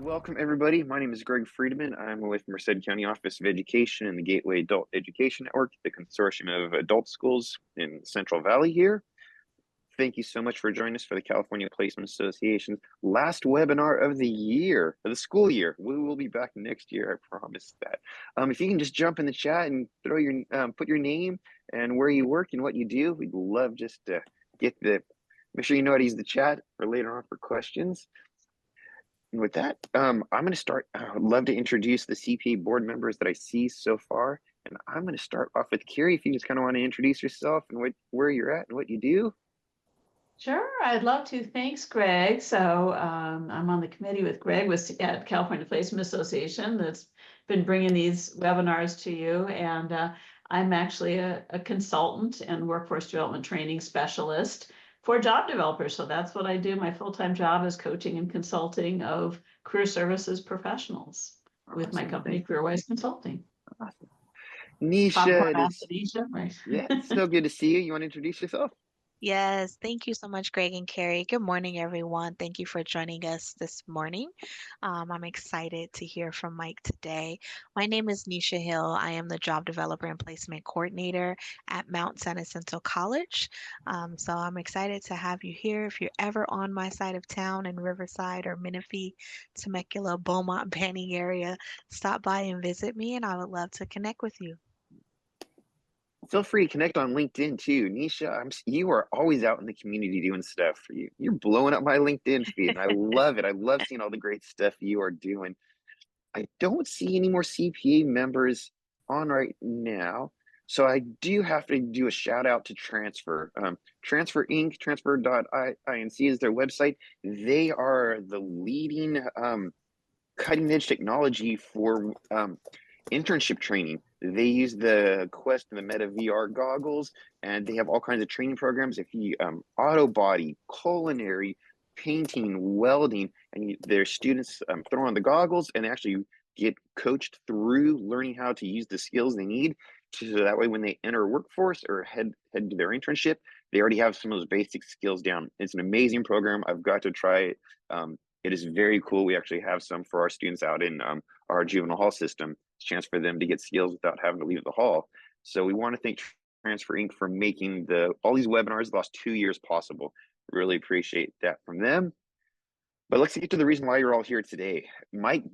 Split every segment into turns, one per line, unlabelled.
Welcome, everybody. My name is Greg Friedman. I'm with Merced County Office of Education and the Gateway Adult Education Network, the consortium of adult schools in Central Valley here. Thank you so much for joining us for the California Placement Association's last webinar of the year, of the school year. We will be back next year, I promise that. If you can just jump in the chat and throw your put your name and where you work and what you do, we'd love just to make sure you know how to use the chat for later on for questions. And with that, I'm going to start. I would love to introduce the CPA board members that I see so far. And I'm going to start off with Carrie, if you just kind of want to introduce yourself and where you're at and what you do.
Sure, I'd love to. Thanks, Greg. So I'm on the committee with Greg at California Placement Association that's been bringing these webinars to you. And I'm actually a consultant and workforce development training specialist for job developers. So that's what I do. My full-time job is coaching and consulting of career services professionals with my company, CareerWise Consulting.
Awesome.
Popcorn
Nisha,
after Nisha, right?
yeah, so good to see you. You want to introduce yourself?
Yes, thank you so much, Greg and Carrie. Good morning, everyone. Thank you for joining us this morning. I'm excited to hear from Mike today. My name is Nisha Hill. I am the Job Developer and Placement Coordinator at Mount San Jacinto College. So I'm excited to have you here. If you're ever on my side of town in Riverside or Menifee, Temecula, Beaumont, Banning area, stop by and visit me, and I would love to connect with you.
Feel free to connect on LinkedIn too. Nisha, you are always out in the community doing stuff. You're blowing up my LinkedIn feed, and I love it. I love seeing all the great stuff you are doing. I don't see any more CPA members on right now. So I do have to do a shout out to Transfer. Transfer Inc., transfer.inc is their website. They are the leading cutting edge technology for internship training. They use the Quest and the Meta VR goggles, and they have all kinds of training programs. If you auto body, culinary, painting, welding, and their students throw on the goggles and actually get coached through learning how to use the skills they need, so that way when they enter a workforce or head to their internship, they already have some of those basic skills down. It's an amazing program. I've got to try it. It is very cool. We actually have some for our students out in our juvenile hall system. It's a chance for them to get skills without having to leave the hall. So we want to thank Transfer Inc. for making all these webinars the last 2 years possible. Really appreciate that from them. But let's get to the reason why you're all here today. Mike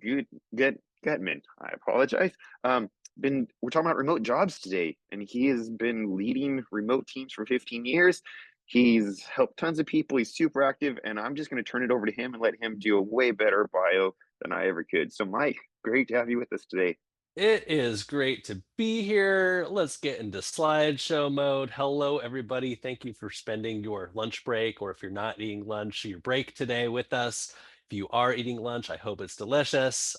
Gutman, I apologize. We're talking about remote jobs today, and he has been leading remote teams for 15 years. He's helped tons of people. He's super active, and I'm just going to turn it over to him and let him do a way better bio than I ever could. So, Mike, great to have you with us today.
It is great to be here. Let's get into slideshow mode. Hello, everybody. Thank you for spending your lunch break, or if you're not eating lunch, your break today with us. If you are eating lunch, I hope it's delicious.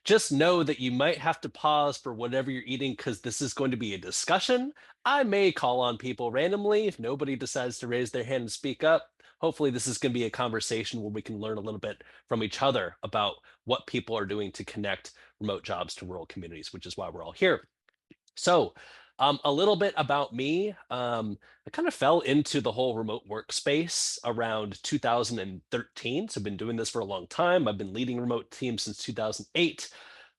Just know that you might have to pause for whatever you're eating because this is going to be a discussion. I may call on people randomly if nobody decides to raise their hand and speak up. Hopefully, this is going to be a conversation where we can learn a little bit from each other about what people are doing to connect remote jobs to rural communities, which is why we're all here. So a little bit about me. I kind of fell into the whole remote workspace around 2013. So I've been doing this for a long time. I've been leading remote teams since 2008.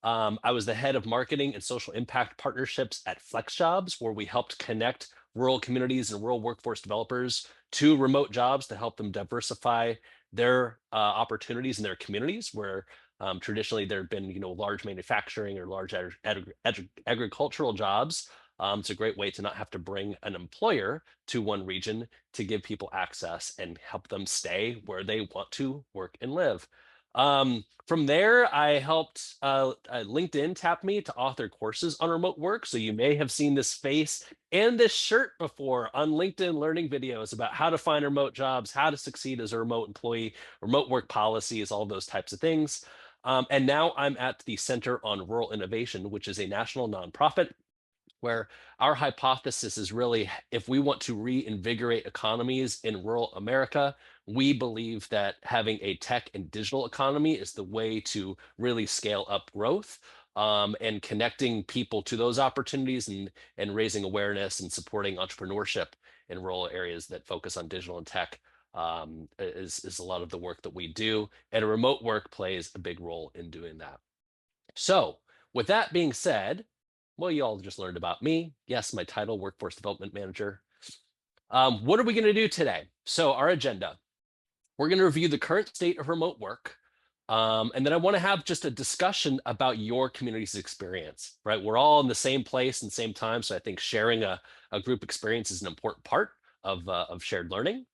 I was the head of marketing and social impact partnerships at FlexJobs, where we helped connect rural communities and rural workforce developers to remote jobs to help them diversify their opportunities in their communities where traditionally there have been, large manufacturing or large agricultural jobs. It's a great way to not have to bring an employer to one region to give people access and help them stay where they want to work and live. From there, I helped LinkedIn tap me to author courses on remote work. So you may have seen this face and this shirt before on LinkedIn learning videos about how to find remote jobs, how to succeed as a remote employee, remote work policies, all those types of things. And now I'm at the Center on Rural Innovation, which is a national nonprofit where our hypothesis is really if we want to reinvigorate economies in rural America, we believe that having a tech and digital economy is the way to really scale up growth. And connecting people to those opportunities and raising awareness and supporting entrepreneurship in rural areas that focus on digital and tech is a lot of the work that we do, and a remote work plays a big role in doing that. So with that being said, well, you all just learned about me. Yes, my title, Workforce Development Manager. What are we going to do today? So our agenda, we're going to review the current state of remote work. And then I want to have just a discussion about your community's experience, right? We're all in the same place and same time. So I think sharing a group experience is an important part of shared learning.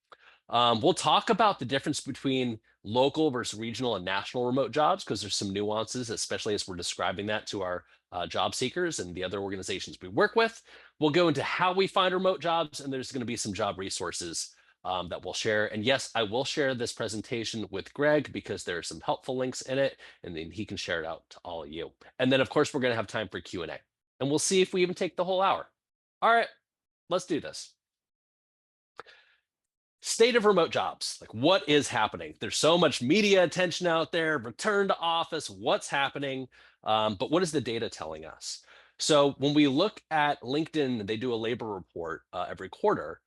We'll talk about the difference between local versus regional and national remote jobs, because there's some nuances, especially as we're describing that to our job seekers and the other organizations we work with. We'll go into how we find remote jobs, and there's going to be some job resources that we'll share. And yes, I will share this presentation with Greg because there are some helpful links in it, and then he can share it out to all of you. And then, of course, we're going to have time for Q&A, and we'll see if we even take the whole hour. All right, let's do this. State of remote jobs, like what is happening? There's so much media attention out there, return to office, what's happening? But what is the data telling us? So when we look at LinkedIn, they do a labor report every quarter.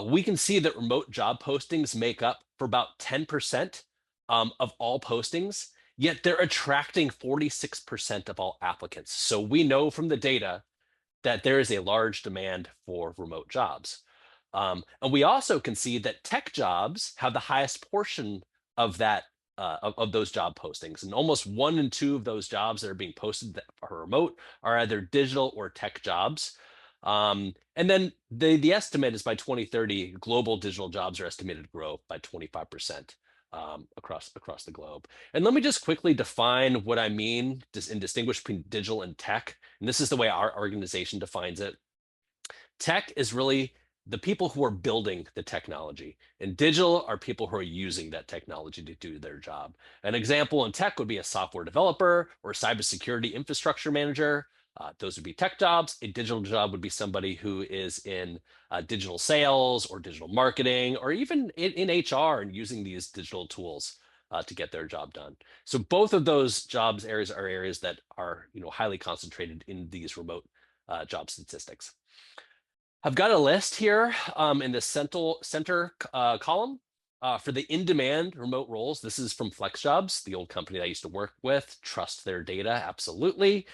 We can see that remote job postings make up for about 10% of all postings, yet they're attracting 46% of all applicants. So we know from the data that there is a large demand for remote jobs. And we also can see that tech jobs have the highest portion of that of those job postings, and almost 1 in 2 of those jobs that are being posted that are remote are either digital or tech jobs. And then the estimate is by 2030, global digital jobs are estimated to grow by 25% across the globe. And let me just quickly define what I mean and distinguish between digital and tech. And this is the way our organization defines it. Tech is really the people who are building the technology, and digital are people who are using that technology to do their job. An example in tech would be a software developer or a cybersecurity infrastructure manager. Those would be tech jobs. A digital job would be somebody who is in digital sales or digital marketing, or even in HR and using these digital tools to get their job done. So both of those jobs areas are areas that are highly concentrated in these remote job statistics. I've got a list here in the center column for the in-demand remote roles. This is from FlexJobs, the old company that I used to work with. Trust their data, absolutely,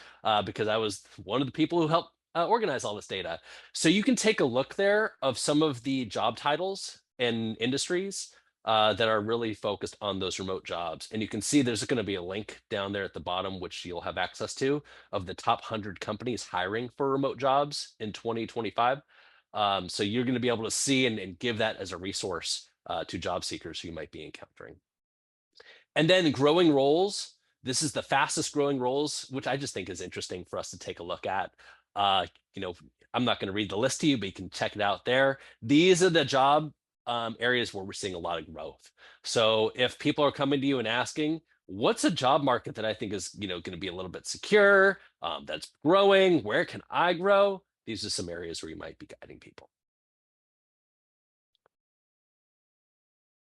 because I was one of the people who helped organize all this data. So you can take a look there of some of the job titles and industries that are really focused on those remote jobs. And you can see there's going to be a link down there at the bottom, which you'll have access to, of the top 100 companies hiring for remote jobs in 2025. So you're going to be able to see and give that as a resource to job seekers who you might be encountering. And then growing roles. This is the fastest growing roles, which I just think is interesting for us to take a look at. I'm not going to read the list to you, but you can check it out there. These are the job areas where we're seeing a lot of growth. So if people are coming to you and asking, what's a job market that I think is going to be a little bit secure, that's growing, where can I grow? These are some areas where you might be guiding people.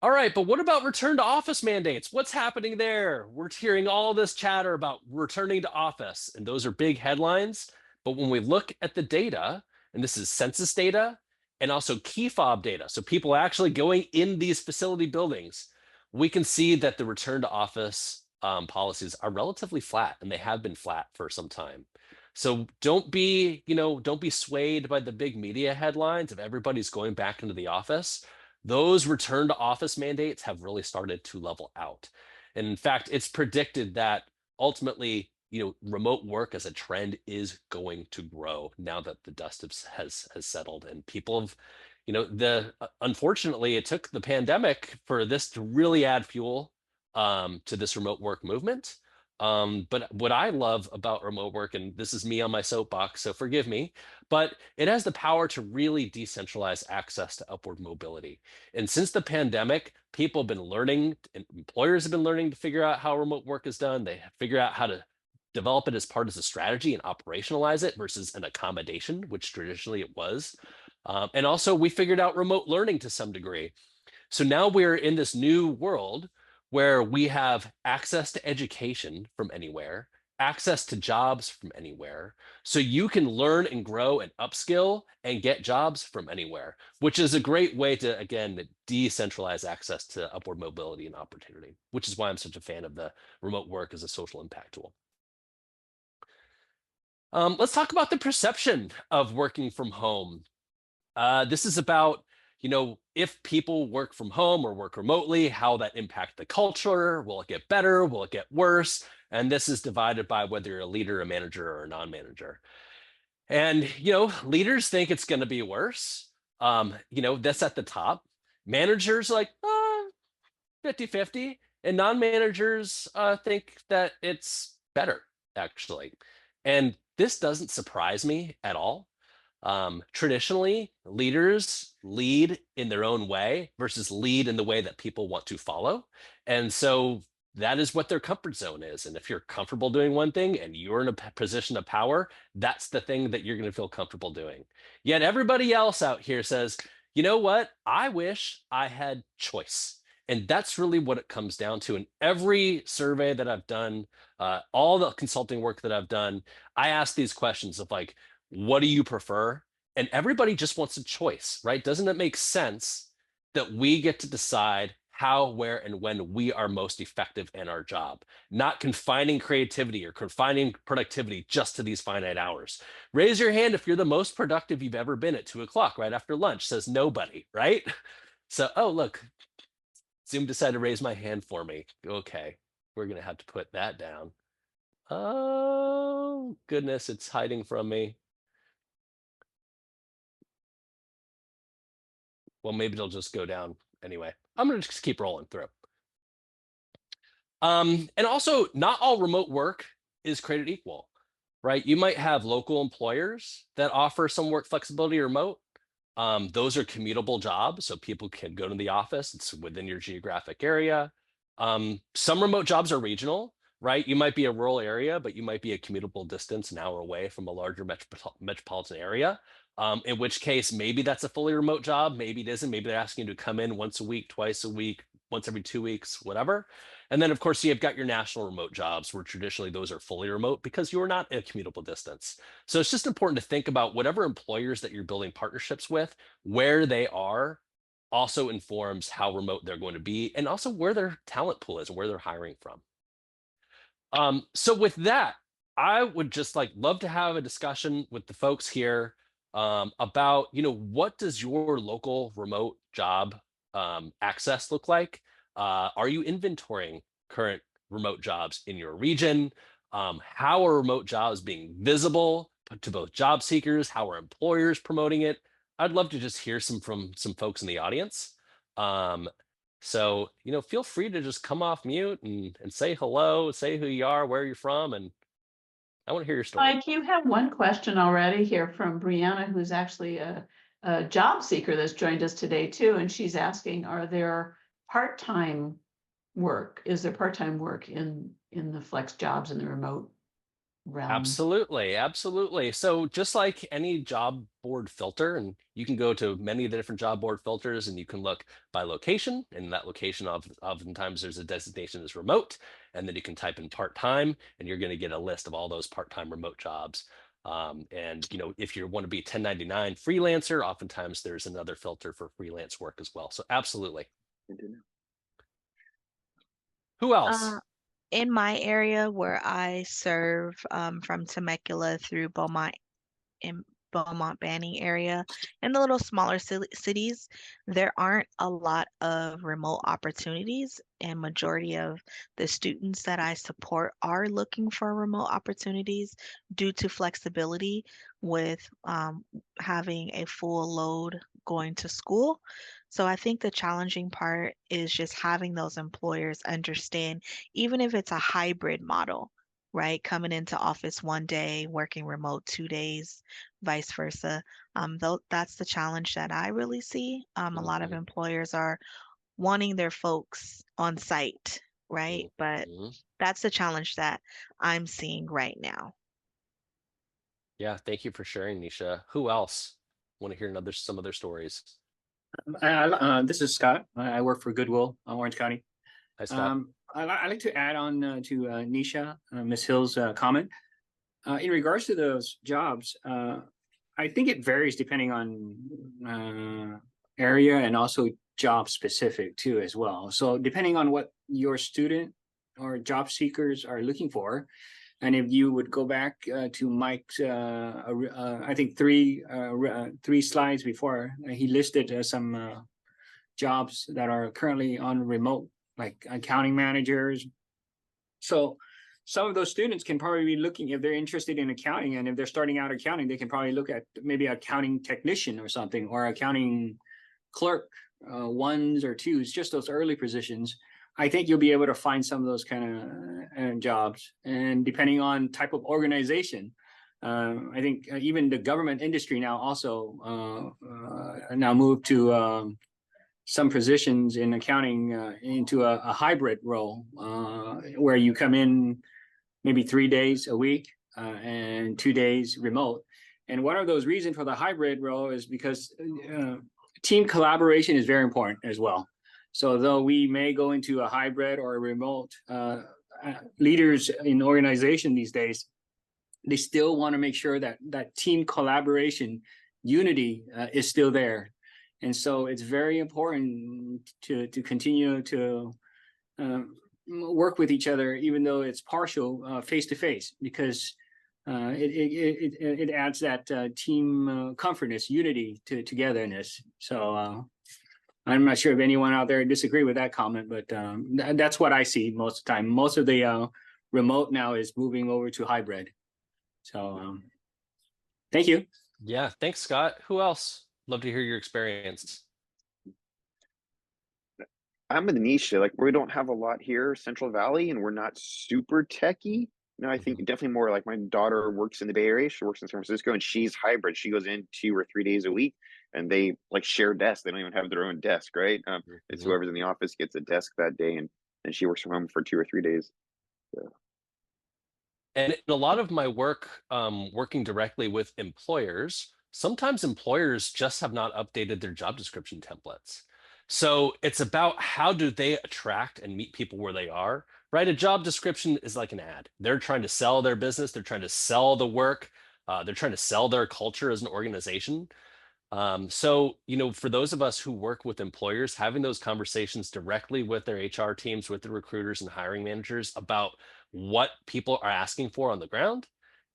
All right, but what about return to office mandates? What's happening there? We're hearing all this chatter about returning to office, and those are big headlines. But when we look at the data, and this is census data and also key fob data, so people actually going in these facility buildings, we can see that the return to office policies are relatively flat, and they have been flat for some time. So don't be swayed by the big media headlines of everybody's going back into the office. Those return to office mandates have really started to level out. And in fact, it's predicted that ultimately, remote work as a trend is going to grow now that the dust has settled, and people have, unfortunately, it took the pandemic for this to really add fuel to this remote work movement. But what I love about remote work, and this is me on my soapbox, so forgive me, but it has the power to really decentralize access to upward mobility. And since the pandemic, people have been learning, and employers have been learning to figure out how remote work is done. They figure out how to develop it as part of a strategy and operationalize it versus an accommodation, which traditionally it was. And also we figured out remote learning to some degree. So now we're in this new world where we have access to education from anywhere, access to jobs from anywhere. So you can learn and grow and upskill and get jobs from anywhere, which is a great way to, again, decentralize access to upward mobility and opportunity, which is why I'm such a fan of the remote work as a social impact tool. Let's talk about the perception of working from home. This is about, if people work from home or work remotely, how that impact the culture. Will it get better? Will it get worse? And this is divided by whether you're a leader, a manager, or a non-manager. And, leaders think it's going to be worse. That's at the top. Managers like 50-50, and non-managers think that it's better, actually. And this doesn't surprise me at all. Traditionally, leaders lead in their own way versus lead in the way that people want to follow. And so that is what their comfort zone is. And if you're comfortable doing one thing and you're in a position of power, that's the thing that you're going to feel comfortable doing. Yet everybody else out here says, you know what? I wish I had choice. And that's really what it comes down to. In every survey that I've done, all the consulting work that I've done, I ask these questions of like, what do you prefer? And everybody just wants a choice, right? Doesn't it make sense that we get to decide how, where, and when we are most effective in our job, not confining creativity or confining productivity just to these finite hours? Raise your hand if you're the most productive you've ever been at 2 o'clock right after lunch. Says nobody, right? So, oh, look, Zoom decided to raise my hand for me. Okay, we're going to have to put that down. Oh, goodness, it's hiding from me. Well, maybe it'll just go down anyway. I'm going to just keep rolling through. And also, not all remote work is created equal, right? You might have local employers that offer some work flexibility remote. Those are commutable jobs, so people can go to the office. It's within your geographic area. Some remote jobs are regional, right? You might be a rural area, but you might be a commutable distance, an hour away from a larger metropolitan area. In which case, maybe that's a fully remote job. Maybe it isn't. Maybe they're asking you to come in once a week, twice a week, once every 2 weeks, whatever. And then, of course, you've got your national remote jobs where traditionally those are fully remote because you are not a commutable distance. So it's just important to think about whatever employers that you're building partnerships with, where they are also informs how remote they're going to be and also where their talent pool is and where they're hiring from. So with that, I would just love to have a discussion with the folks here about, what does your local remote job access look like? Are you inventorying current remote jobs in your region? How are remote jobs being visible to both job seekers? How are employers promoting it? I'd love to just hear from some folks in the audience. So, feel free to just come off mute and say hello, say who you are, where you're from, and I want to hear your story.
Mike, you have one question already here from Brianna, who's actually a job seeker that's joined us today too. And she's asking, are there part-time work? Is there part-time work in the flex jobs in the remote realm?
Absolutely. So just like any job board filter, and you can go to many of the different job board filters and you can look by location, and that location oftentimes there's a designation as remote, and then you can type in part-time and you're going to get a list of all those part-time remote jobs. And if you want to be 1099 freelancer, oftentimes there's another filter for freelance work as well. So absolutely. Who else?
In my area where I serve, from Temecula through Beaumont and Beaumont Banning area, in the little smaller cities, there aren't a lot of remote opportunities, and majority of the students that I support are looking for remote opportunities due to flexibility with having a full load going to school. So I think the challenging part is just having those employers understand, even if it's a hybrid model, right? Coming into office one day, working remote 2 days, vice versa. That's the challenge that I really see. A lot of employers are wanting their folks on site, right? But that's the challenge that I'm seeing right now.
Yeah, thank you for sharing, Nisha. Who else want to hear some other stories?
This is Scott. I work for Goodwill, Orange County.
Hi, Scott.
I'd like to add on to Nisha, Ms. Hill's comment. In regards to those jobs, I think it varies depending on area and also job specific too as well. So depending on what your student or job seekers are looking for, and if you would go back to Mike's, I think three slides before, he listed some jobs that are currently on remote, like accounting managers. So some of those students can probably be looking, if they're interested in accounting, and if they're starting out accounting, they can probably look at maybe accounting technician or something, or accounting clerk, ones or twos, just those early positions. I think you'll be able to find some of those kind of jobs. And depending on type of organization, I think even the government industry now also now moved to some positions in accounting into a hybrid role where you come in maybe 3 days a week and 2 days remote. And one of those reasons for the hybrid role is because team collaboration is very important as well. So though we may go into a hybrid or a remote, leaders in organization these days, they still want to make sure that that team collaboration unity is still there. And so it's very important to continue to work with each other, even though it's partial face to face, because it adds that team comfortness, unity to togetherness. So I'm not sure if anyone out there disagree with that comment, but that's what I see most of the time. Most of the remote now is moving over to hybrid. So thank you.
Yeah, thanks, Scott. Who else? Love to hear your experience.
I'm with Nisha. Like, we don't have a lot here, Central Valley, and we're not super techy. No, I think definitely more like my daughter works in the Bay Area. She works in San Francisco, and she's hybrid. She goes in 2 or 3 days a week, and they like share desks. They don't even have their own desk, right? It's whoever's in the office gets a desk that day, and she works from home for 2 or 3 days. So.
And in a lot of my work, working directly with employers, sometimes employers just have not updated their job description templates. So it's about how do they attract and meet people where they are, right? A job description is like an ad. They're trying to sell their business. They're trying to sell the work. They're trying to sell their culture as an organization. So, for those of us who work with employers, having those conversations directly with their HR teams, with the recruiters and hiring managers about what people are asking for on the ground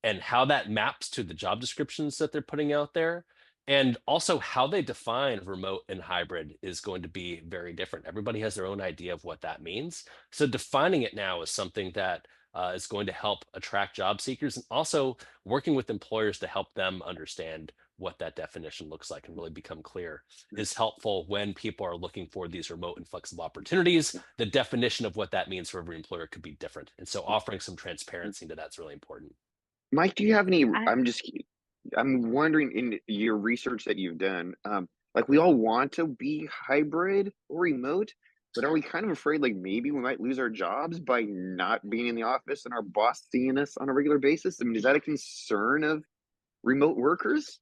and how that maps to the job descriptions that they're putting out there. And also how they define remote and hybrid is going to be very different. Everybody has their own idea of what that means. So defining it now is something that is going to help attract job seekers, and also working with employers to help them understand what that definition looks like and really become clear is helpful when people are looking for these remote and flexible opportunities. The definition of what that means for every employer could be different. And so offering some transparency into that's really important.
Mike, do you have any? I'm wondering, in your research that you've done, like, we all want to be hybrid or remote, but are we kind of afraid like maybe we might lose our jobs by not being in the office and our boss seeing us on a regular basis? I mean, is that a concern of remote workers?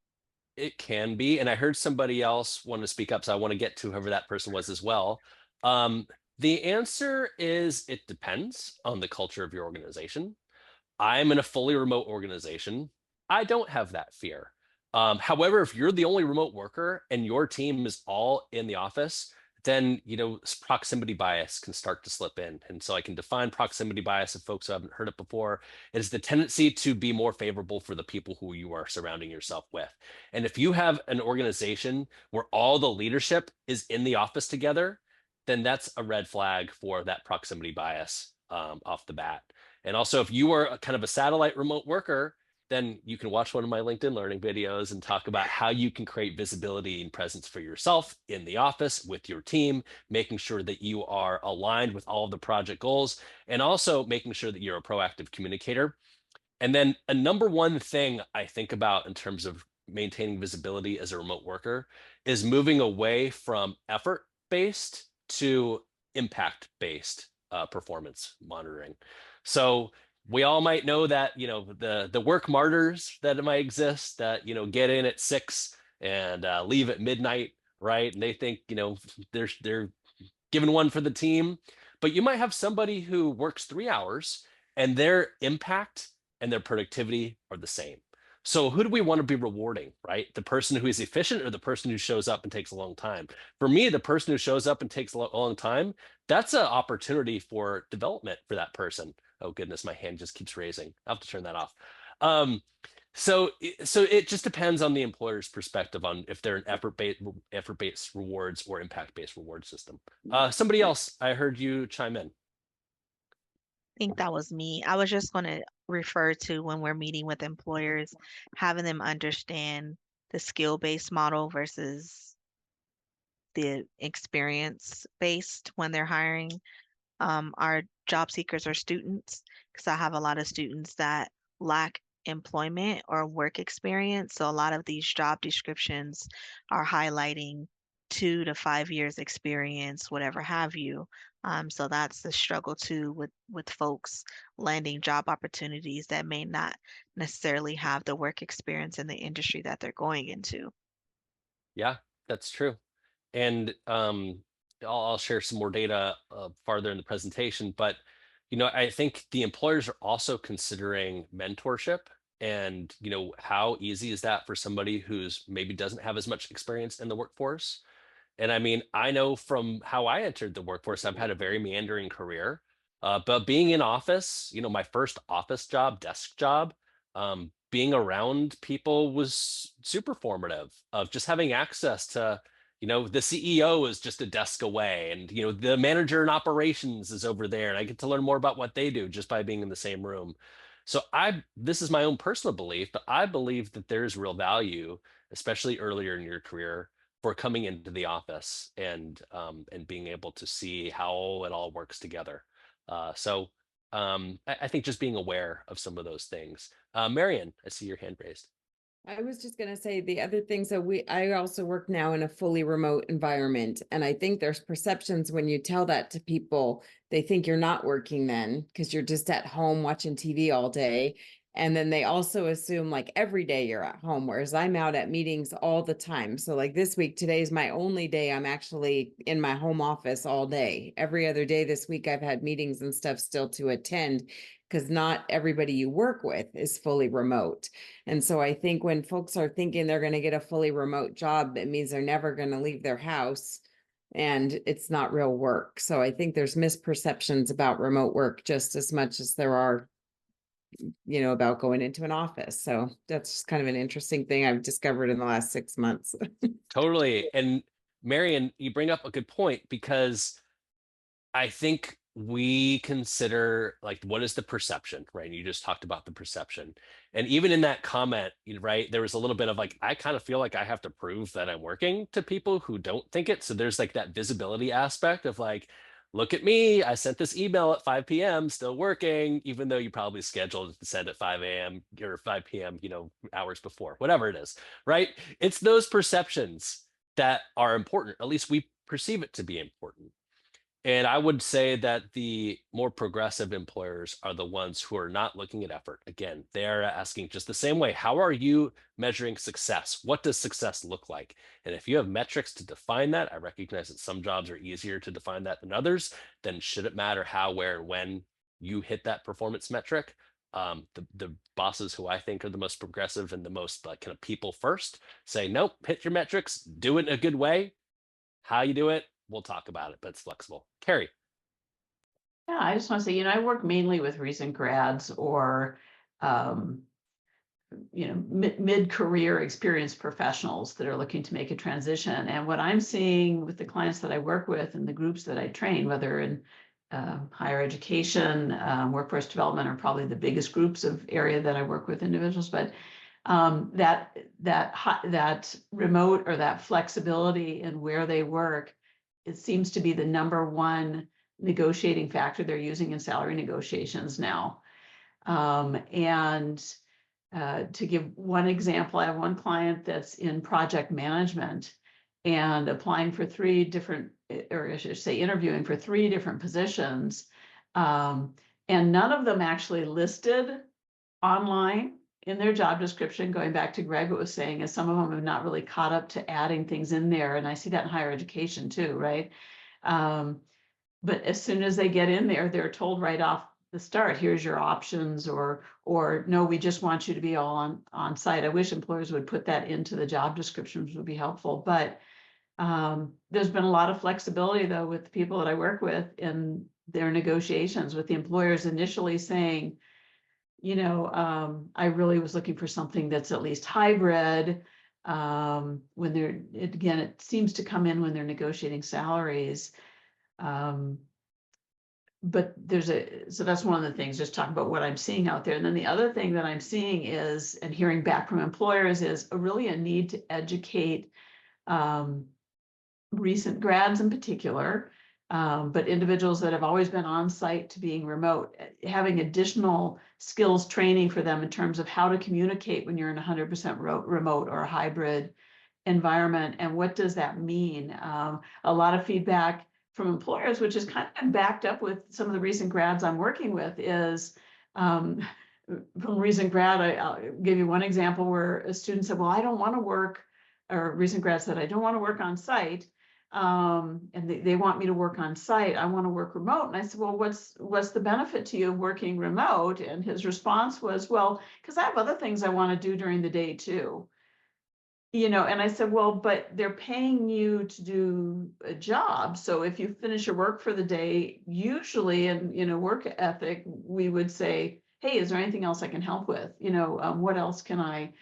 It can be. And I heard somebody else want to speak up, so I want to get to whoever that person was as well. The answer is it depends on the culture of your organization. I'm in a fully remote organization. I don't have that fear. However, if you're the only remote worker and your team is all in the office, then proximity bias can start to slip in. And so I can define proximity bias if folks who haven't heard it before. It is the tendency to be more favorable for the people who you are surrounding yourself with. And if you have an organization where all the leadership is in the office together, then that's a red flag for that proximity bias off the bat. And also, if you are kind of a satellite remote worker, then you can watch one of my LinkedIn learning videos and talk about how you can create visibility and presence for yourself in the office with your team, making sure that you are aligned with all of the project goals, and also making sure that you're a proactive communicator. And then a number one thing I think about in terms of maintaining visibility as a remote worker is moving away from effort-based to impact-based performance monitoring. So we all might know that, the work martyrs that might exist that, get in at 6 and leave at midnight, right? And they think, they're giving one for the team. But you might have somebody who works 3 hours and their impact and their productivity are the same. So who do we want to be rewarding, right? The person who is efficient or the person who shows up and takes a long time? For me, the person who shows up and takes a long time, that's an opportunity for development for that person. Oh goodness, my hand just keeps raising. I'll have to turn that off. Um, so it just depends on the employer's perspective on if they're an effort-based rewards or impact-based reward system. Somebody else, I heard you chime in.
Think that was me. I was just going to refer to when we're meeting with employers, having them understand the skill-based model versus the experience-based when they're hiring our job seekers or students, because I have a lot of students that lack employment or work experience. So a lot of these job descriptions are highlighting 2 to 5 years experience, whatever have you. So that's the struggle too with folks landing job opportunities that may not necessarily have the work experience in the industry that they're going into.
Yeah, that's true. And I'll share some more data farther in the presentation. But I think the employers are also considering mentorship, and how easy is that for somebody who's maybe doesn't have as much experience in the workforce? And I mean, I know from how I entered the workforce, I've had a very meandering career. But being in office, my first office job, desk job, being around people was super formative of just having access to, the CEO is just a desk away, and, the manager in operations is over there, and I get to learn more about what they do just by being in the same room. So this is my own personal belief, but I believe that there's real value, especially earlier in your career, for coming into the office and being able to see how it all works together. I think just being aware of some of those things. Marion, I see your hand raised.
I was just going to say the other things that I also work now in a fully remote environment. And I think there's perceptions when you tell that to people, they think you're not working then because you're just at home watching TV all day. And then they also assume like every day you're at home, whereas I'm out at meetings all the time. So like this week, today's my only day I'm actually in my home office all day. Every other day this week, I've had meetings and stuff still to attend because not everybody you work with is fully remote. And so I think when folks are thinking they're going to get a fully remote job, it means they're never going to leave their house and it's not real work. So I think there's misperceptions about remote work just as much as there are about going into an office. So that's just kind of an interesting thing I've discovered in the last 6 months.
Totally. And Marion, you bring up a good point, because I think we consider, like, what is the perception, right? And you just talked about the perception. And even in that comment, right, there was a little bit of like, I kind of feel like I have to prove that I'm working to people who don't think it. So there's like that visibility aspect of like, look at me, I sent this email at 5 p.m., still working, even though you probably scheduled to send at 5 a.m. or 5 p.m., hours before, whatever it is, right? It's those perceptions that are important. At least we perceive it to be important. And I would say that the more progressive employers are the ones who are not looking at effort. Again, they are asking just the same way, how are you measuring success? What does success look like? And if you have metrics to define that, I recognize that some jobs are easier to define that than others, then should it matter how, where, and when you hit that performance metric? The bosses who I think are the most progressive and the most kind of people first say, nope, hit your metrics, do it in a good way. How you do it, we'll talk about it, but it's flexible. Carrie.
Yeah, I just want to say, I work mainly with recent grads or, mid-career experienced professionals that are looking to make a transition. And what I'm seeing with the clients that I work with and the groups that I train, whether in higher education, workforce development are probably the biggest groups of area that I work with individuals, but that remote or that flexibility in where they work, it seems to be the number one negotiating factor they're using in salary negotiations now. To give one example, I have one client that's in project management and applying for 3 different, or I should say interviewing for 3 different positions. And none of them actually listed online in their job description. Going back to Greg, what was saying is some of them have not really caught up to adding things in there. And I see that in higher education too, right? but as soon as they get in there, they're told right off the start, here's your options, or no, we just want you to be all on site. I wish employers would put that into the job descriptions, would be helpful. But there's been a lot of flexibility though with the people that I work with in their negotiations with the employers, initially saying, I really was looking for something that's at least hybrid. When it seems to come in when they're negotiating salaries. But so that's one of the things, just talk about what I'm seeing out there. And then the other thing that I'm seeing is, and hearing back from employers, is really a need to educate recent grads in particular, but individuals that have always been on site to being remote, having additional skills training for them in terms of how to communicate when you're in 100% remote or a hybrid environment. And what does that mean? A lot of feedback from employers, which is kind of backed up with some of the recent grads I'm working with, is from recent grad, I'll give you one example where a student said, well, I don't want to work, or recent grad said, I don't want to work on site. And they want me to work on site. I want to work remote. And I said, well, what's the benefit to you of working remote? And his response was, well, because I have other things I want to do during the day too. And I said, well, but they're paying you to do a job. So if you finish your work for the day, usually in work ethic, we would say, hey, is there anything else I can help with? What else can I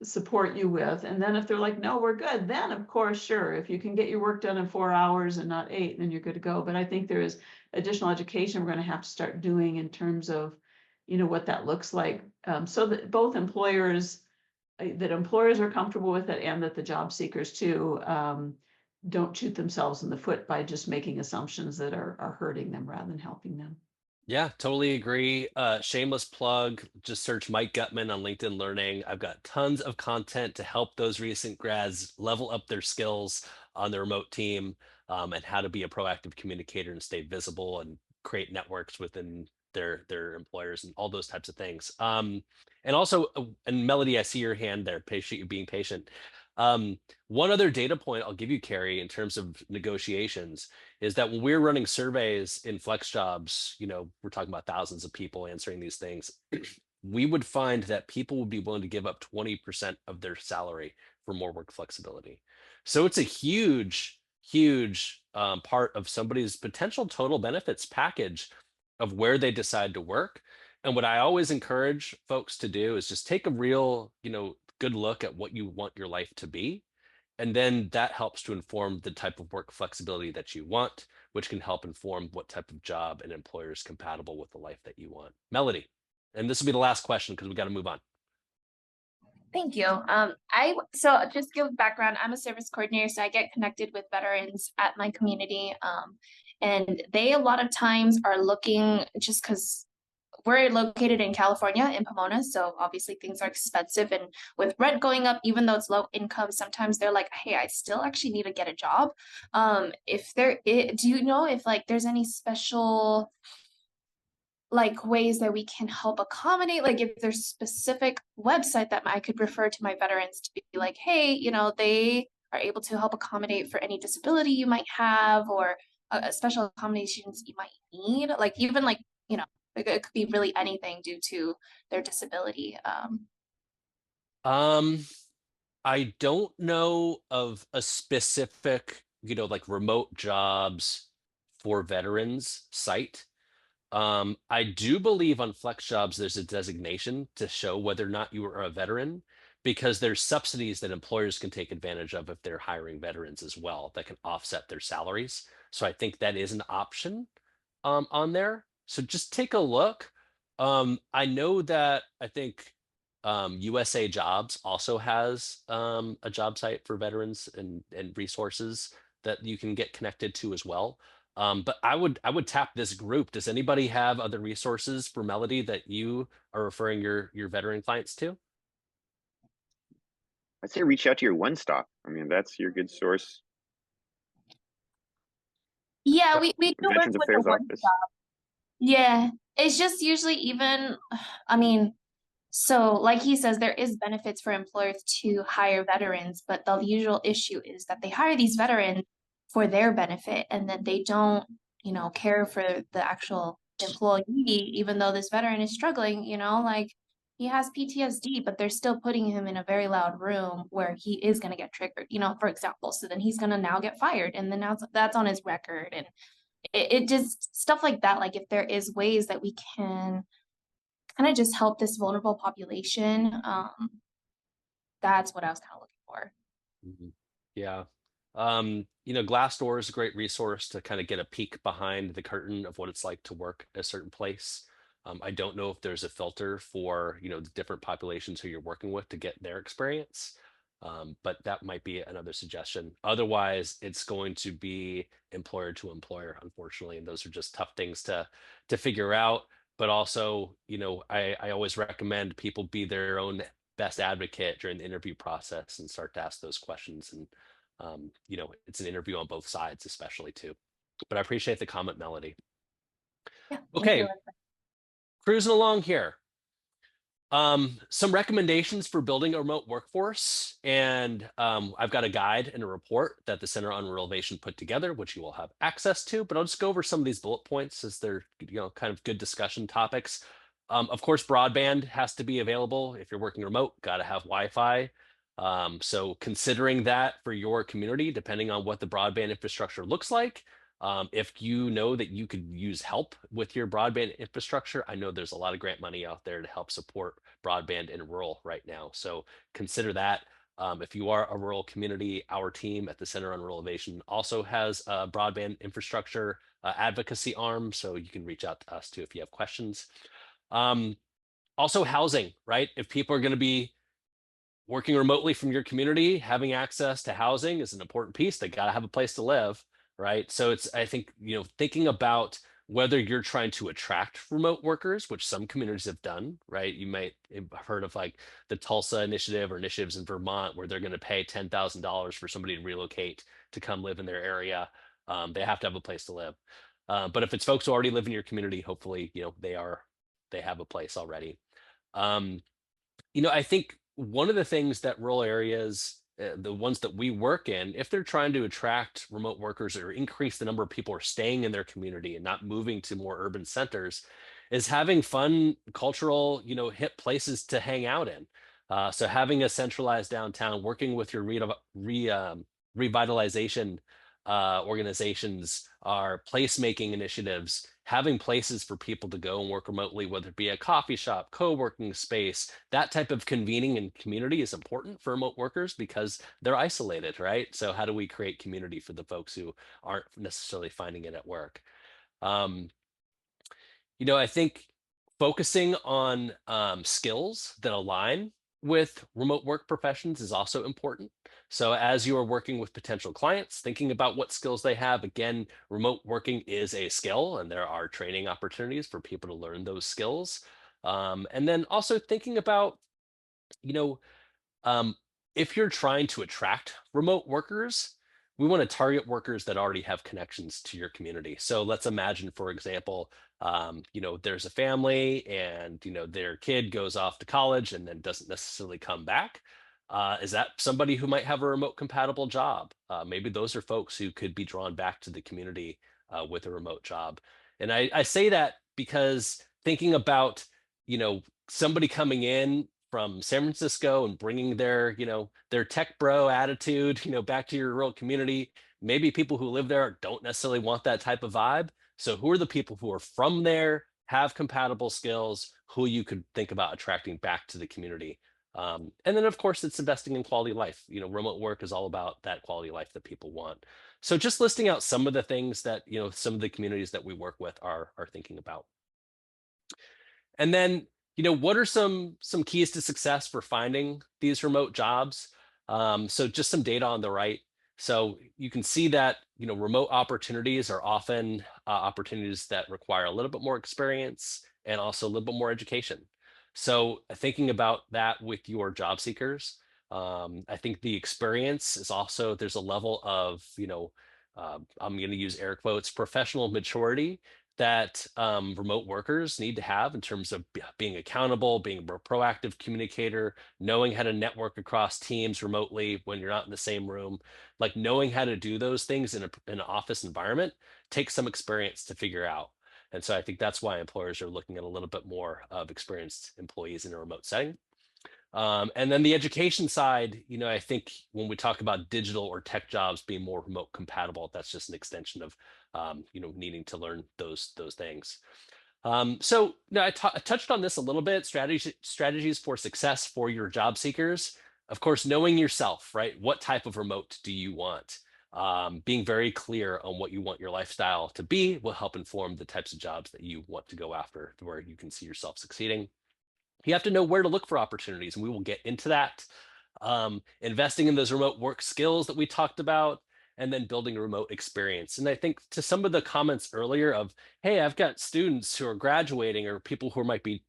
support you with? And then if they're like, no, we're good, then of course, sure. If you can get your work done in 4 hours and not 8, then you're good to go. But I think there is additional education we're going to have to start doing in terms of, what that looks like. So that both employers are comfortable with it, and that the job seekers too don't shoot themselves in the foot by just making assumptions that are hurting them rather than helping them.
Yeah, totally agree. Shameless plug, just search Mike Gutman on LinkedIn Learning. I've got tons of content to help those recent grads level up their skills on the remote team, and how to be a proactive communicator and stay visible and create networks within their employers and all those types of things. And also, and Melody, I see your hand there. Appreciate you being patient. One other data point I'll give you, Carrie, in terms of negotiations, is that when we're running surveys in FlexJobs, we're talking about thousands of people answering these things. We would find that people would be willing to give up 20% of their salary for more work flexibility. So it's a huge, huge part of somebody's potential total benefits package of where they decide to work. And what I always encourage folks to do is just take a real, good look at what you want your life to be. And then that helps to inform the type of work flexibility that you want, which can help inform what type of job and employer is compatible with the life that you want. Melody, and this will be the last question because we got to move on.
Thank you. So just give background, I'm a service coordinator, so I get connected with veterans at my community. And they a lot of times are looking, just because we're located in California, in Pomona, so obviously things are expensive, and with rent going up, even though it's low income, sometimes they're like, hey, I still actually need to get a job. Do you know if there's any special ways that we can help accommodate, if there's a specific website that I could refer to my veterans to be like, hey, they are able to help accommodate for any disability you might have, or special accommodations you might need, it could be really anything due to their disability.
I don't know of a specific, remote jobs for veterans site. I do believe on FlexJobs there's a designation to show whether or not you are a veteran, because there's subsidies that employers can take advantage of if they're hiring veterans as well that can offset their salaries. So I think that is an option on there. So just take a look. I know that I think USA Jobs also has a job site for veterans and resources that you can get connected to as well. But I would tap this group. Does anybody have other resources for Melody that you are referring your veteran clients to?
I'd say reach out to your One Stop. I mean, that's your good source.
Yeah, we do work
Veterans
with
Affairs
the One
Office.
Stop. Yeah, it's just usually even, so like he says, there is benefits for employers to hire veterans, but the usual issue is that they hire these veterans for their benefit, and then they don't care for the actual employee, even though this veteran is struggling, like he has PTSD, but they're still putting him in a very loud room where he is going to get triggered, for example. So then he's going to now get fired, and then now that's on his record. And it just stuff like that. Like, if there is ways that we can kind of just help this vulnerable population, that's what I was kind of looking for.
Mhm. Yeah. Glassdoor is a great resource to kind of get a peek behind the curtain of what it's like to work at a certain place. I don't know if there's a filter for, the different populations who you're working with to get their experience. But that might be another suggestion. Otherwise, it's going to be employer to employer, unfortunately, and those are just tough things to figure out. But also, I always recommend people be their own best advocate during the interview process and start to ask those questions. And it's an interview on both sides, especially too. But I appreciate the comment, Melody.
Yeah, thank
Okay,
you.
cruising along here. Some recommendations for building a remote workforce, and I've got a guide and a report that the Center on Rural Innovation put together, which you will have access to. But I'll just go over some of these bullet points as they're kind of good discussion topics. Of course, broadband has to be available if you're working remote. Got to have Wi-Fi. So considering that for your community, depending on what the broadband infrastructure looks like. If you know that you could use help with your broadband infrastructure, I know there's a lot of grant money out there to help support broadband in rural right now. So consider that. If you are a rural community, our team at the Center on Rural Innovation also has a broadband infrastructure advocacy arm, so you can reach out to us too if you have questions. Also housing, right? If people are going to be working remotely from your community, having access to housing is an important piece. They got to have a place to live, right? So I think, thinking about whether you're trying to attract remote workers, which some communities have done, right? You might have heard of like the Tulsa initiative or initiatives in Vermont where they're going to pay $10,000 for somebody to relocate to come live in their area. They have to have a place to live. But if it's folks who already live in your community, hopefully, they have a place already. I think one of the things that rural areas, the ones that we work in, if they're trying to attract remote workers or increase the number of people who are staying in their community and not moving to more urban centers, is having fun, cultural, hip places to hang out in. So having a centralized downtown, working with your revitalization organizations, our placemaking initiatives, having places for people to go and work remotely, whether it be a coffee shop, co-working space, that type of convening and community is important for remote workers because they're isolated, right? So how do we create community for the folks who aren't necessarily finding it at work? I think focusing on skills that align with remote work professions is also important. So as you are working with potential clients, thinking about what skills they have, again, remote working is a skill and there are training opportunities for people to learn those skills. And then also thinking about, you know, um, if you're trying to attract remote workers, we want to target workers that already have connections to your community. So let's imagine, for example, there's a family and, their kid goes off to college and then doesn't necessarily come back. Is that somebody who might have a remote compatible job? Maybe those are folks who could be drawn back to the community with a remote job. And I say that because thinking about, somebody coming in from San Francisco and bringing their tech bro attitude, back to your rural community. Maybe people who live there don't necessarily want that type of vibe. So who are the people who are from there, have compatible skills, who you could think about attracting back to the community? And then of course it's investing in quality of life. Remote work is all about that quality of life that people want. So just listing out some of the things that, some of the communities that we work with are thinking about. And then, what are some keys to success for finding these remote jobs? So just some data on the right. So you can see that, remote opportunities are often opportunities that require a little bit more experience and also a little bit more education. So thinking about that with your job seekers, I think the experience is also, there's a level of, I'm going to use air quotes, professional maturity that remote workers need to have in terms of being accountable, being a more proactive communicator, knowing how to network across teams remotely when you're not in the same room, like knowing how to do those things in an office environment takes some experience to figure out. And so I think that's why employers are looking at a little bit more of experienced employees in a remote setting. And then the education side, I think when we talk about digital or tech jobs being more remote compatible, that's just an extension of, needing to learn those things. So I touched on this a little bit, strategies for success for your job seekers. Of course, knowing yourself, right? What type of remote do you want? Being very clear on what you want your lifestyle to be will help inform the types of jobs that you want to go after, where you can see yourself succeeding. You have to know where to look for opportunities, and we will get into that. Investing in those remote work skills that we talked about, and then building a remote experience. And I think to some of the comments earlier of, hey, I've got students who are graduating or people who might be,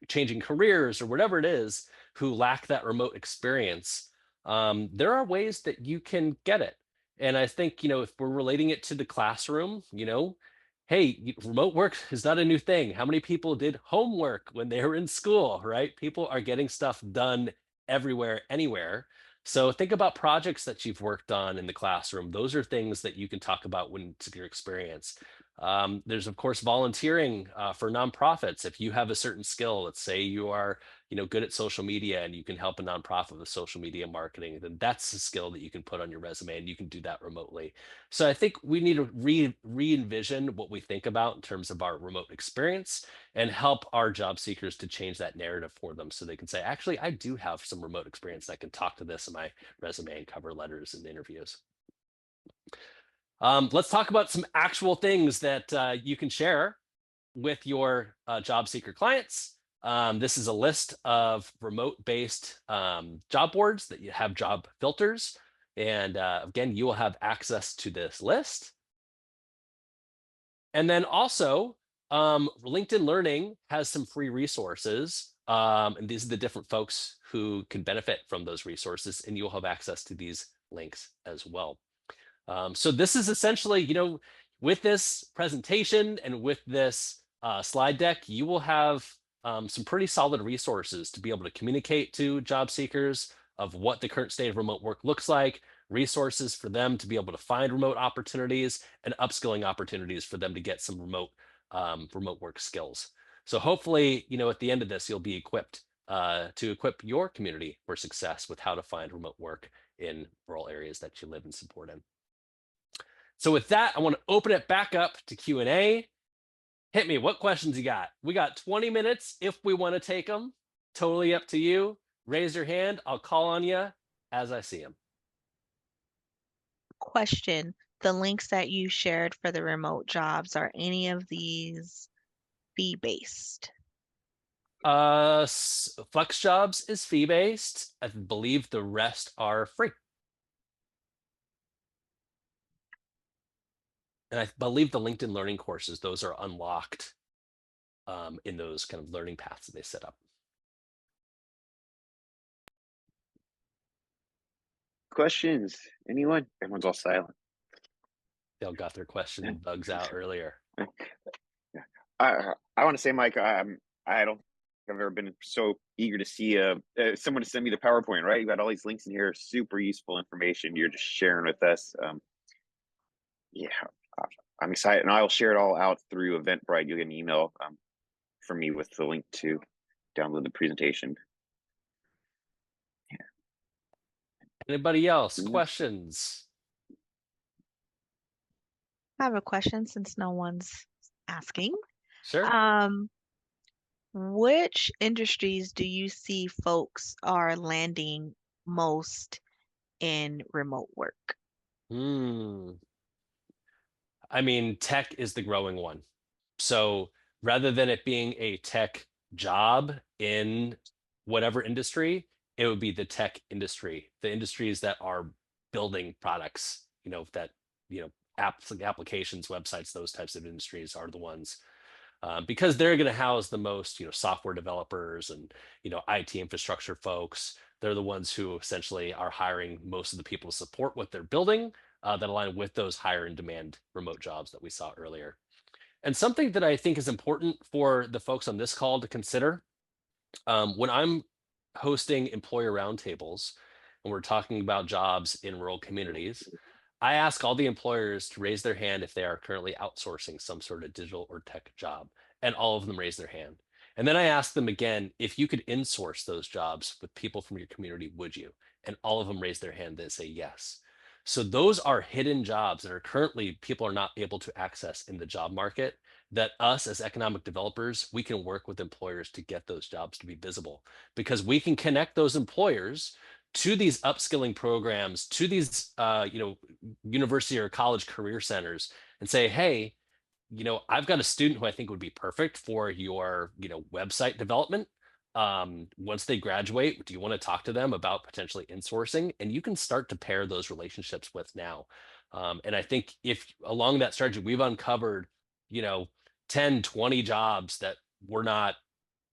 changing careers or whatever it is, who lack that remote experience. There are ways that you can get it. And I think, if we're relating it to the classroom, hey, remote work is not a new thing. How many people did homework when they were in school, right? People are getting stuff done everywhere, anywhere. So think about projects that you've worked on in the classroom. Those are things that you can talk about when it's your experience. There's of course volunteering for nonprofits. If you have a certain skill, let's say you are, good at social media and you can help a nonprofit with social media marketing, then that's a skill that you can put on your resume and you can do that remotely. So I think we need to re-envision what we think about in terms of our remote experience and help our job seekers to change that narrative for them so they can say, actually, I do have some remote experience. I can talk to this in my resume and cover letters and interviews. Let's talk about some actual things that you can share with your job seeker clients. This is a list of remote-based job boards that you have job filters. And again, you will have access to this list. And then also, LinkedIn Learning has some free resources. And these are the different folks who can benefit from those resources, and you'll have access to these links as well. So this is essentially, with this presentation and with this slide deck, you will have some pretty solid resources to be able to communicate to job seekers of what the current state of remote work looks like, resources for them to be able to find remote opportunities, and upskilling opportunities for them to get some remote work skills. So hopefully, at the end of this, you'll be equipped to equip your community for success with how to find remote work in rural areas that you live and support in. So with that, I want to open it back up to Q&A. Hit me, what questions you got? We got 20 minutes if we want to take them. Totally up to you. Raise your hand. I'll call on you as I see them.
Question, the links that you shared for the remote jobs, are any of these fee-based?
FlexJobs is fee-based. I believe the rest are free. And I believe the LinkedIn Learning courses, those are unlocked in those kind of learning paths that they set up.
Questions? Anyone? Everyone's all silent.
They all got their question bugs out earlier.
I want to say, Mike, I don't think I've ever been so eager to see someone to send me the PowerPoint, right? You got all these links in here, super useful information you're just sharing with us. Yeah, I'm excited, and I'll share it all out through Eventbrite. You'll get an email from me with the link to download the presentation. Yeah.
Anybody else? Questions?
I have a question since no one's asking.
Sure.
Which industries do you see folks are landing most in remote work?
I mean, tech is the growing one. So rather than it being a tech job in whatever industry, it would be the tech industry, the industries that are building products, that, applications, websites, those types of industries are the ones, because they're going to house the most, software developers and, IT infrastructure folks. They're the ones who essentially are hiring most of the people to support what they're building. that align with those higher in demand remote jobs that we saw earlier. And something that I think is important for the folks on this call to consider, when I'm hosting employer roundtables and we're talking about jobs in rural communities, I ask all the employers to raise their hand if they are currently outsourcing some sort of digital or tech job, and all of them raise their hand. And then I ask them again, if you could insource those jobs with people from your community, would you? And all of them raise their hand. They say yes. So those are hidden jobs that are currently people are not able to access in the job market, that us as economic developers, we can work with employers to get those jobs to be visible, because we can connect those employers to these upskilling programs, to these university or college career centers, and say, hey, I've got a student who I think would be perfect for your website development. Once they graduate, do you want to talk to them about potentially insourcing? And you can start to pair those relationships with now. And I think if along that strategy, we've uncovered 10, 20 jobs that were not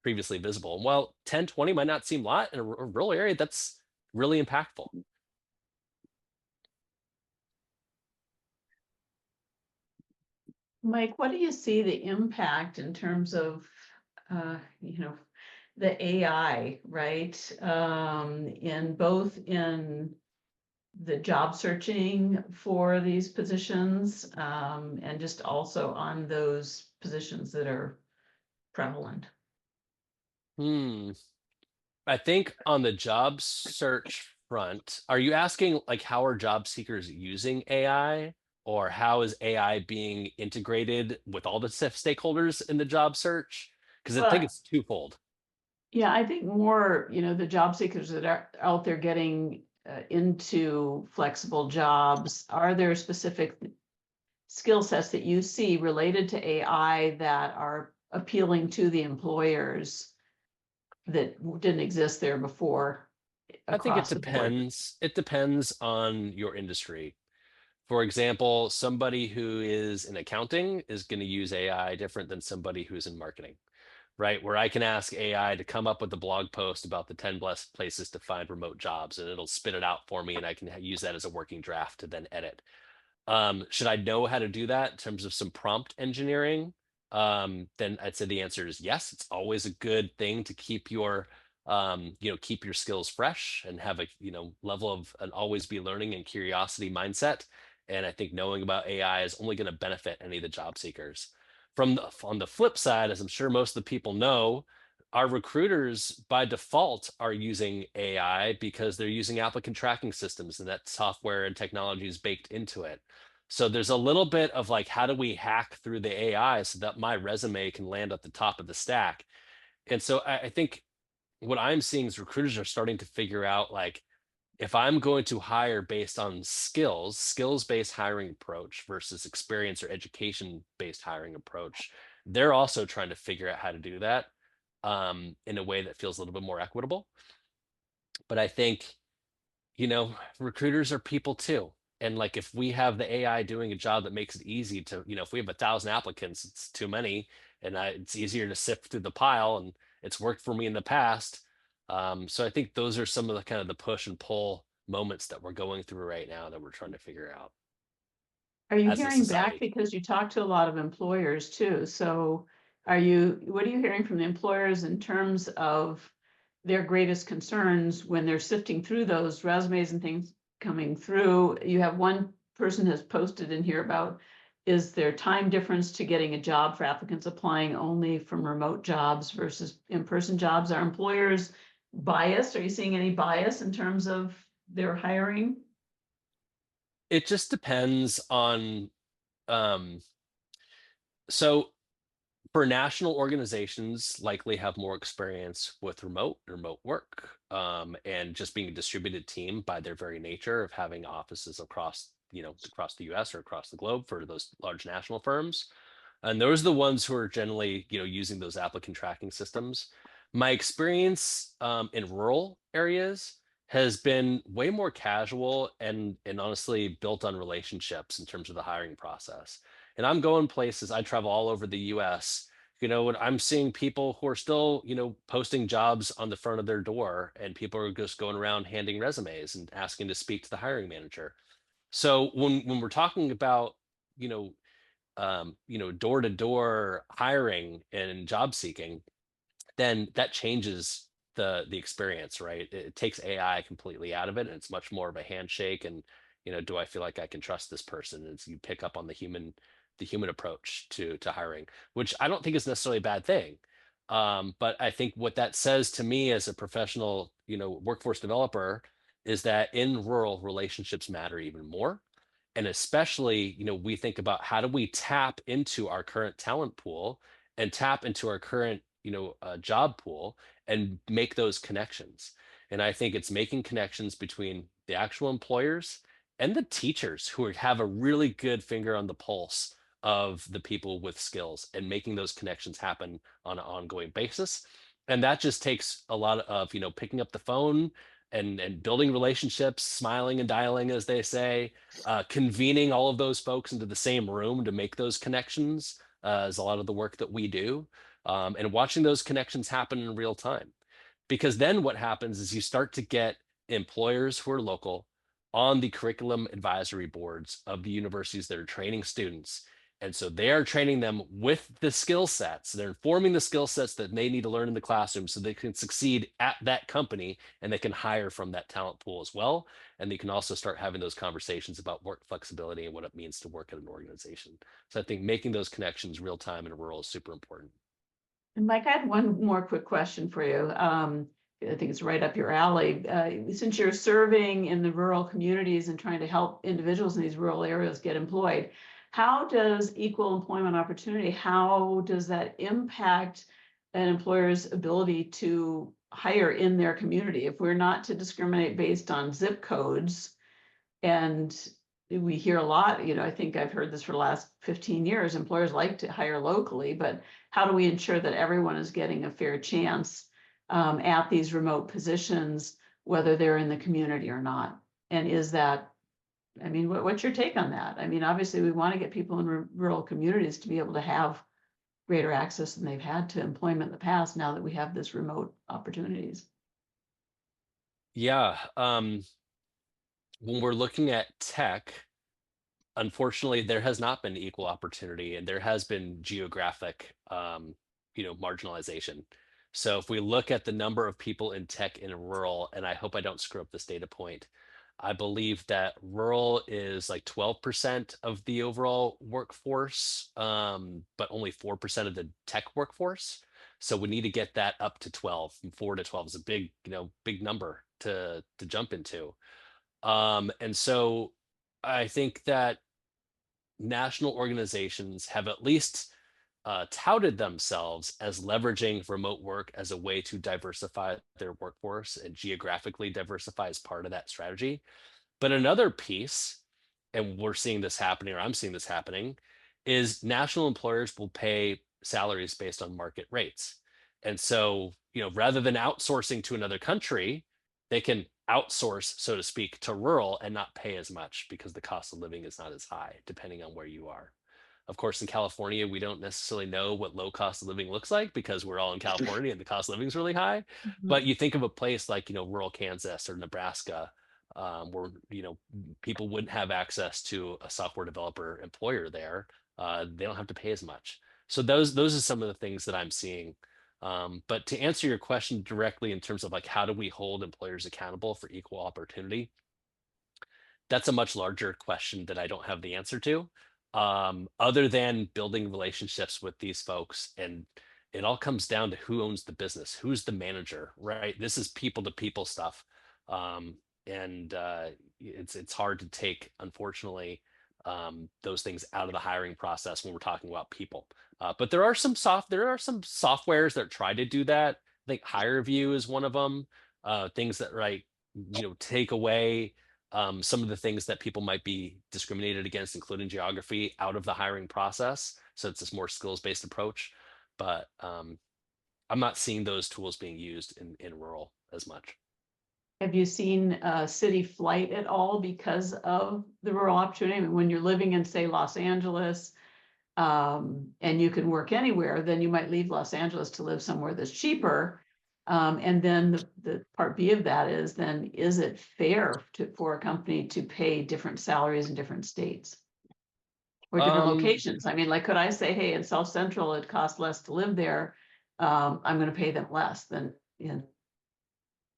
previously visible. And while 10, 20 might not seem a lot in a rural area, that's really impactful.
Mike, what do you see the impact in terms of, the AI, right? In both in the job searching for these positions, and just also on those positions that are prevalent.
I think on the job search front, are you asking like how are job seekers using AI, or how is AI being integrated with all the stakeholders in the job search? Because I think
Well,
it's twofold.
yeah, I think more, the job seekers that are out there getting into flexible jobs, are there specific skill sets that you see related to AI that are appealing to the employers that didn't exist there before
I think it
across the board?
depends. It depends on your industry. For example, somebody who is in accounting is going to use AI different than somebody who's in marketing, right? Where I can ask AI to come up with a blog post about the 10 best places to find remote jobs, and it'll spit it out for me, and I can use that as a working draft to then edit. Should I know how to do that in terms of some prompt engineering? Then I'd say the answer is yes. It's always a good thing to keep your keep your skills fresh and have a level of an always be learning and curiosity mindset. And I think knowing about AI is only going to benefit any of the job seekers. On the flip side, as I'm sure most of the people know, our recruiters by default are using AI because they're using applicant tracking systems, and that software and technology is baked into it. So there's a little bit of like, how do we hack through the AI so that my resume can land at the top of the stack? And so I think what I'm seeing is recruiters are starting to figure out like, if I'm going to hire based on skills-based hiring approach versus experience or education-based hiring approach, they're also trying to figure out how to do that in a way that feels a little bit more equitable. But I think, recruiters are people too. And like if we have the AI doing a job that makes it easy to, if we have 1,000 applicants, it's too many, and it's easier to sift through the pile, and it's worked for me in the past. So I think those are some of the kind of the push and pull moments that we're going through right now that we're trying to figure out
Are you
as a
hearing back?
society.
Because you talk to a lot of employers too. So what are you hearing from the employers in terms of their greatest concerns when they're sifting through those resumes and things coming through? You have one person has posted in here about, is there time difference to getting a job for applicants applying only from remote jobs versus in-person jobs? Are employers biased? Are you seeing any bias in terms of their hiring?
It just depends on, um, so for national organizations likely have more experience with remote work, and just being a distributed team by their very nature of having offices across the US or across the globe for those large national firms. And those are the ones who are generally using those applicant tracking systems. My experience in rural areas has been way more casual and honestly built on relationships in terms of the hiring process. And I'm going places, I travel all over the US, and I'm seeing people who are still, posting jobs on the front of their door, and people are just going around handing resumes and asking to speak to the hiring manager. So when we're talking about, you know, door to door hiring and job seeking, then that changes the experience, right? It takes AI completely out of it, and it's much more of a handshake. And do I feel like I can trust this person? As you pick up on the human approach to hiring, which I don't think is necessarily a bad thing. But I think what that says to me as a professional, workforce developer, is that in rural, relationships matter even more. And especially, we think about how do we tap into our current talent pool and tap into our current, job pool and make those connections. And I think it's making connections between the actual employers and the teachers who have a really good finger on the pulse of the people with skills and making those connections happen on an ongoing basis. And that just takes a lot of, picking up the phone and building relationships, smiling and dialing, as they say, convening all of those folks into the same room to make those connections is a lot of the work that we do, and watching those connections happen in real time. Because then what happens is you start to get employers who are local on the curriculum advisory boards of the universities that are training students. And so they are training them with the skill sets. They're informing the skill sets that they need to learn in the classroom so they can succeed at that company, and they can hire from that talent pool as well. And they can also start having those conversations about work flexibility and what it means to work at an organization. So I think making those connections real time in rural is super important.
And Mike, I had one more quick question for you. I think it's right up your alley. Since you're serving in the rural communities and trying to help individuals in these rural areas get employed, how does equal employment opportunity, how does that impact an employer's ability to hire in their community? If we're not to discriminate based on zip codes, and we hear a lot, I think I've heard this for the last 15 years, employers like to hire locally, but how do we ensure that everyone is getting a fair chance at these remote positions, whether they're in the community or not? And is that, what's your take on that? Obviously we want to get people in rural communities to be able to have greater access than they've had to employment in the past, now that we have this remote opportunities.
Yeah. When we're looking at tech, unfortunately, there has not been equal opportunity, and there has been geographic, marginalization. So if we look at the number of people in tech in rural, and I hope I don't screw up this data point, I believe that rural is like 12% of the overall workforce, but only 4% of the tech workforce. So we need to get that up to 12. And 4 to 12 is a big number to jump into. And so I think that national organizations have at least touted themselves as leveraging remote work as a way to diversify their workforce and geographically diversify as part of that strategy. But another piece, and we're seeing this happening, or I'm seeing this happening, is national employers will pay salaries based on market rates. And so, rather than outsourcing to another country, they can outsource, so to speak, to rural and not pay as much because the cost of living is not as high, depending on where you are. Of course, in California, we don't necessarily know what low cost of living looks like because we're all in California and the cost of living is really high. But you think of a place like, rural Kansas or Nebraska, where, people wouldn't have access to a software developer employer there. They don't have to pay as much. So those are some of the things that I'm seeing. But to answer your question directly in terms of like, how do we hold employers accountable for equal opportunity? That's a much larger question that I don't have the answer to, other than building relationships with these folks. And it all comes down to who owns the business, who's the manager, right? This is people to people stuff. And it's hard to take, unfortunately, those things out of the hiring process when we're talking about people. But there are some softwares that try to do that. I think HireVue is one of them. Things that take away some of the things that people might be discriminated against, including geography, out of the hiring process. So it's this more skills-based approach. But I'm not seeing those tools being used in rural as much.
Have you seen city flight at all because of the rural opportunity? When you're living in, say, Los Angeles, and you can work anywhere, then you might leave Los Angeles to live somewhere that's cheaper. And then the part B of that is then, is it fair for a company to pay different salaries in different states? Or different locations? I mean, like, could I say, hey, in South Central, it costs less to live there. I'm gonna pay them less than in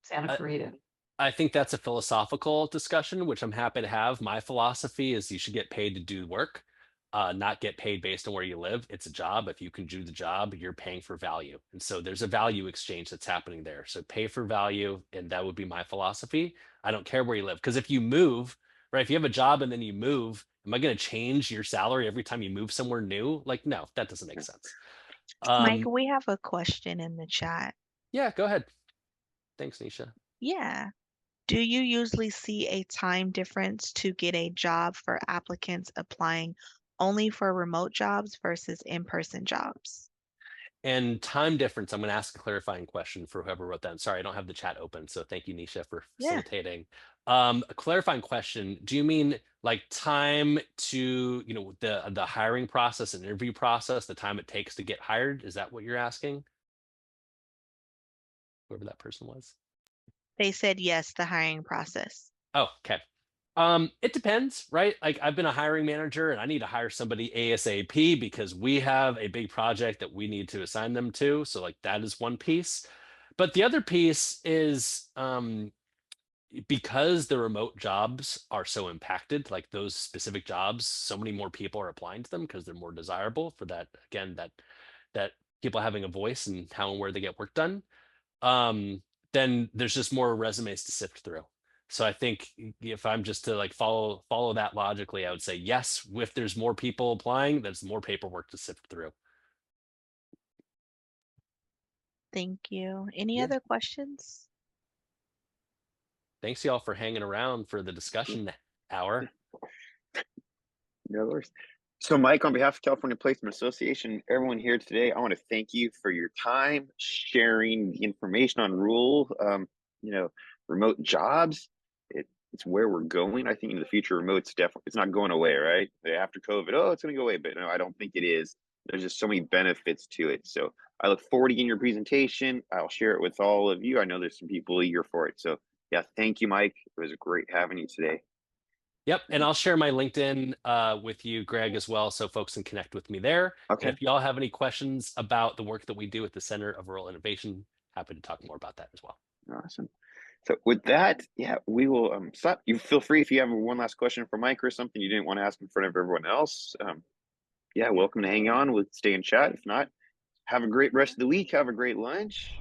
Santa
I-
Clarita.
I think that's a philosophical discussion, which I'm happy to have. My philosophy is you should get paid to do work, not get paid based on where you live. It's a job. If you can do the job, you're paying for value. And so there's a value exchange that's happening there. So pay for value, and that would be my philosophy. I don't care where you live. Because if you move, right, if you have a job and then you move, am I going to change your salary every time you move somewhere new? Like, no, that doesn't make sense.
Mike, we have a question in the chat.
Yeah, go ahead. Thanks, Nisha.
Yeah. Do you usually see a time difference to get a job for applicants applying only for remote jobs versus in-person jobs?
And time difference, I'm going to ask a clarifying question for whoever wrote that. I'm sorry, I don't have the chat open. So thank you, Nisha, for
Yeah.
facilitating. A clarifying question. Do you mean like time to, the hiring process and interview process, the time it takes to get hired? Is that what you're asking? Whoever that person was.
They said yes, the hiring process.
Oh, okay. It depends, right? Like I've been a hiring manager and I need to hire somebody ASAP because we have a big project that we need to assign them to. So like that is one piece. But the other piece is because the remote jobs are so impacted, like those specific jobs, so many more people are applying to them because they're more desirable for that, again, that people having a voice and how and where they get work done. Then there's just more resumes to sift through. So I think if I'm just to like follow that logically, I would say yes, if there's more people applying, there's more paperwork to sift through.
Thank you. Any
Yeah.
other questions?
Thanks y'all for hanging around for the discussion hour.
No worries. So, Mike, on behalf of California Placement Association, everyone here today, I want to thank you for your time, sharing the information on rule, remote jobs. It's where we're going. I think in the future, remote's definitely, it's not going away, right? After COVID, oh, it's going to go away, but no, I don't think it is. There's just so many benefits to it. So I look forward to getting your presentation. I'll share it with all of you. I know there's some people eager for it. So yeah, thank you, Mike. It was great having you today.
Yep, and I'll share my LinkedIn with you, Greg, as well, so folks can connect with me there.
Okay.
And if y'all have any questions about the work that we do at the Center of Rural Innovation, happy to talk more about that as well.
Awesome. So with that, yeah, we will stop. You feel free if you have one last question for Mike or something you didn't want to ask in front of everyone else. Yeah, welcome to hang on. We'll stay in chat. If not, have a great rest of the week. Have a great lunch.